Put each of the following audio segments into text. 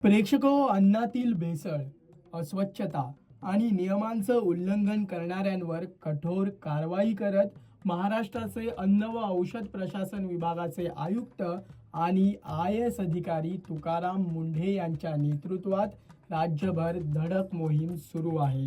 प्रेक्षको, अन्नातील भेसळ, अस्वच्छता आणि नियमांचं उल्लंघन करणाऱ्यांवर कठोर कारवाई करत महाराष्ट्राचे अन्न व औषध प्रशासन विभागाचे आयुक्त आणि IAS अधिकारी तुकाराम मुंढे यांच्या नेतृत्वात राज्यभर धडक मोहीम सुरू आहे।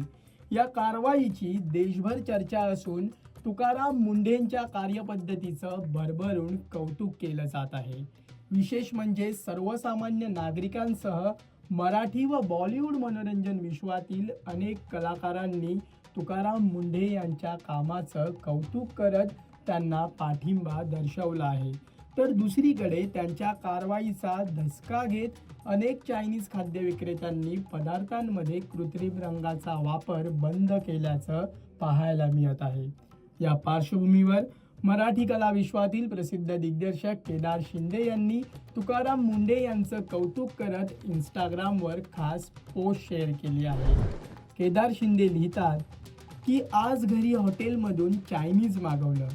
या कारवाईची देशभर चर्चा असून तुकाराम मुंढेंच्या कार्यपद्धतीचं भरभरून कौतुक केलं जात आहे। विशेष म्हणजे सर्वसामान्य नागरिकांसह मराठी व बॉलिवूड मनोरंजन विश्वातील अनेक कलाकारांनी तुकाराम मुंढे यांच्या कामाचं कौतुक करत त्यांना पाठिंबा दर्शवला आहे। तर दुसरीकडे त्यांच्या कारवाईचा धसका घेत अनेक चायनीज खाद्य विक्रेत्यांनी पदार्थांमध्ये कृत्रिम रंगाचा वापर बंद केल्याचं पाहायला मिळत आहे। या पार्श्वभूमीवर मराठी कला विश्वातील प्रसिद्ध दिग्दर्शक केदार शिंदे यांनी तुकाराम मुंढे यांचं कौतुक करत इंस्टाग्रामवर खास पोस्ट शेअर केली आहे। केदार शिंदे लिहितात की आज घरी हॉटेलमधून चायनीज मागवलं,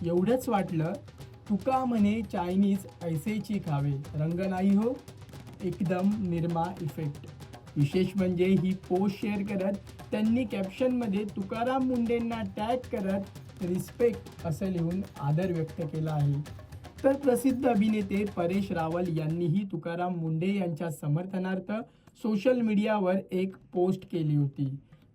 एवढंच वाटलं, तुका म्हणे चायनीज ऐसेची खावे, रंग नाही हो, एकदम निरमा इफेक्ट। विशेष म्हणजे ही पोस्ट शेअर करत त्यांनी कॅप्शनमध्ये तुकाराम मुंढेंना टॅग करत रिस्पेक्ट असं लिहून आदर व्यक्त केला आहे। तर प्रसिद्ध अभिनेते परेश रावल यांनीही तुकाराम मुंढे यांच्या समर्थनार्थ सोशल मीडियावर एक पोस्ट केली होती।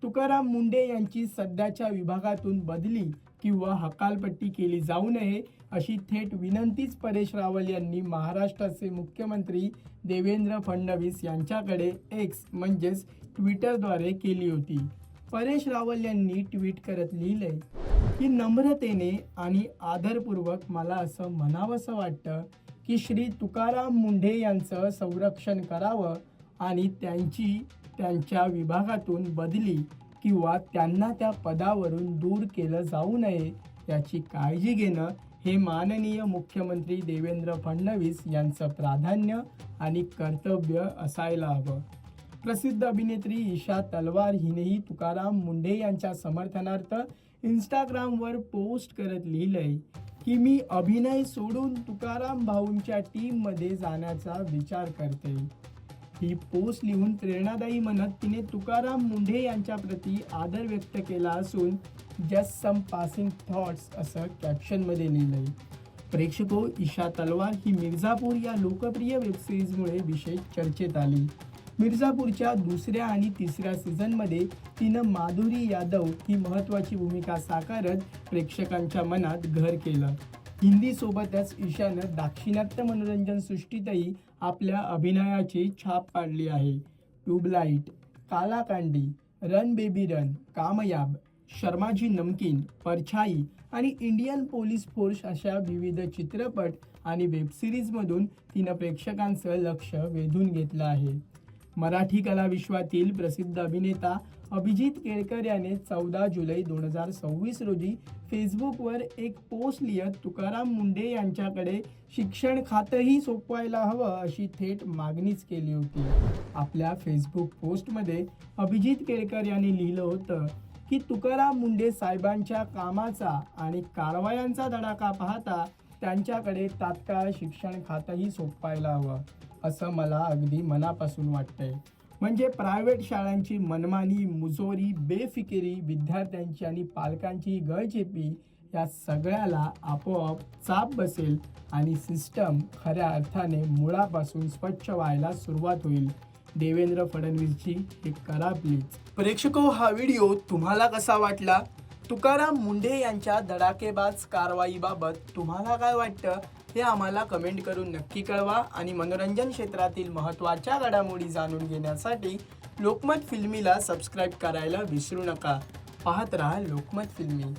तुकाराम मुंढे यांची सध्याच्या विभागातून बदली किंवा हकालपट्टी केली जाऊ नये अशी थेट विनंतीच परेश रावल यांनी महाराष्ट्राचे मुख्यमंत्री देवेंद्र फडणवीस यांच्याकडे एक्स म्हणजेच ट्विटरद्वारे केली होती। परेश रावल यांनी ट्विट करत लिहिलंय की नम्रतेने आणि आदरपूर्वक मला असं म्हणावंसं वाटतं की श्री तुकाराम मुंढे यांचं संरक्षण करावं आणि त्यांची त्यांच्या विभागातून बदली किंवा त्यांना त्या पदावरून दूर केलं जाऊ नये याची काळजी घेणं हे माननीय मुख्यमंत्री देवेंद्र फडणवीस यांचं प्राधान्य आणि कर्तव्य असायला हवं। प्रसिद्ध अभिनेत्री ईशा तलवार हिनेही तुकाराम मुंढे यांच्या समर्थनार्थ इंस्टाग्रामवर पोस्ट करत लिहिलंय की मी अभिनय सोडून तुकाराम भाऊंच्या टीममध्ये जाण्याचा विचार करते। ही पोस्ट लिहून प्रेरणादायी म्हणत तिने तुकाराम मुंढे यांच्या प्रती आदर व्यक्त केला असून जस्ट सम पासिंग थॉट्स असं कॅप्शनमध्ये लिहिलंय। प्रेक्षको, ईशा तलवार ही मिर्झापूर या लोकप्रिय वेबसिरीजमुळे विशेष चर्चेत आली। मिर्झापूरच्या दुसऱ्या आणि तिसऱ्या सीझनमध्ये तिनं माधुरी यादव ही महत्त्वाची भूमिका साकारत प्रेक्षकांच्या मनात घर केलं। हिंदीसोबतच ईशानं दाक्षिणात्य मनोरंजन सृष्टीतही आपल्या अभिनयाची छाप पाडली आहे। ट्यूबलाइट, काला कांडी, रन बेबी रन, कामयाब, शर्माजी नमकीन, परछाई आणि इंडियन पोलीस फोर्स अशा विविध चित्रपट आणि वेबसिरीजमधून तिनं प्रेक्षकांचं लक्ष वेधून घेतलं आहे। मराठी कला विश्वातील प्रसिद्ध अभिनेता अभिजित केळकर याने 14 जुलै 2026 रोजी फेसबुकवर एक पोस्ट लिहित तुकाराम मुंढे यांच्याकडे शिक्षण खातंही सोपवायला हवं अशी थेट मागणीच केली होती। आपल्या फेसबुक पोस्टमध्ये अभिजित केळकर यांनी लिहिलं होतं की तुकाराम मुंढे साहेबांच्या कामाचा आणि कारवायांचा धडाका पाहता त्यांच्याकडे तात्काळ शिक्षण खातंही सोपवायला हवं असं मला अगदी मनापासून वाटतंय। म्हणजे प्रायव्हेट शाळांची मनमानी, मुजोरी, बेफिकिरी, विद्यार्थ्यांची आणि पालकांची गळचेपी या सगळ्याला आपोआप चाप बसेल आणि सिस्टम खऱ्या अर्थाने मुळापासून स्वच्छ व्हायला सुरुवात होईल। देवेंद्र फडणवीसची हे करा प्लीज। प्रेक्षको, हा व्हिडिओ तुम्हाला कसा वाटला? तुकाराम मुंढे यांच्या धडाकेबाज कारवाईबाबत तुम्हाला काय वाटतं हे आम्हाला कमेंट करून नक्की कळवा आणि मनोरंजन क्षेत्रातील महत्त्वाच्या घडामोडी जाणून घेण्यासाठी लोकमत फिल्मीला सबस्क्राईब करायला विसरू नका। पाहत रहा लोकमत फिल्मी।